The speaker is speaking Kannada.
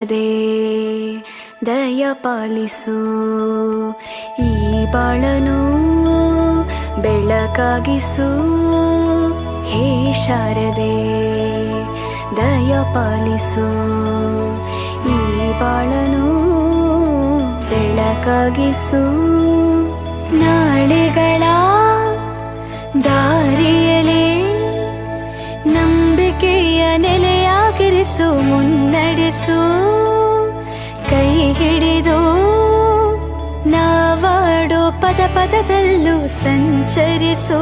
ದೇ ದಯ ಪಾಲಿಸು, ಈ ಬಾಳನು ಬೆಳಕಾಗಿಸು. ಹೇ ಶಾರದೆ ದಯ ಪಾಲಿಸು, ಈ ಬಾಳನು ಬೆಳಕಾಗಿಸು. ನಾಳೆಗಳ ದಾರಿಯಲೇ ನಂಬಿಕೆಯ ನೆಲೆಯಾಗಿರಿಸು, ಮುನ್ನಡೆಸು. ಕೈ ಹಿಡಿದು ನಾವಾಡೋ ಪದ ಪದದಲ್ಲೂ ಸಂಚರಿಸು.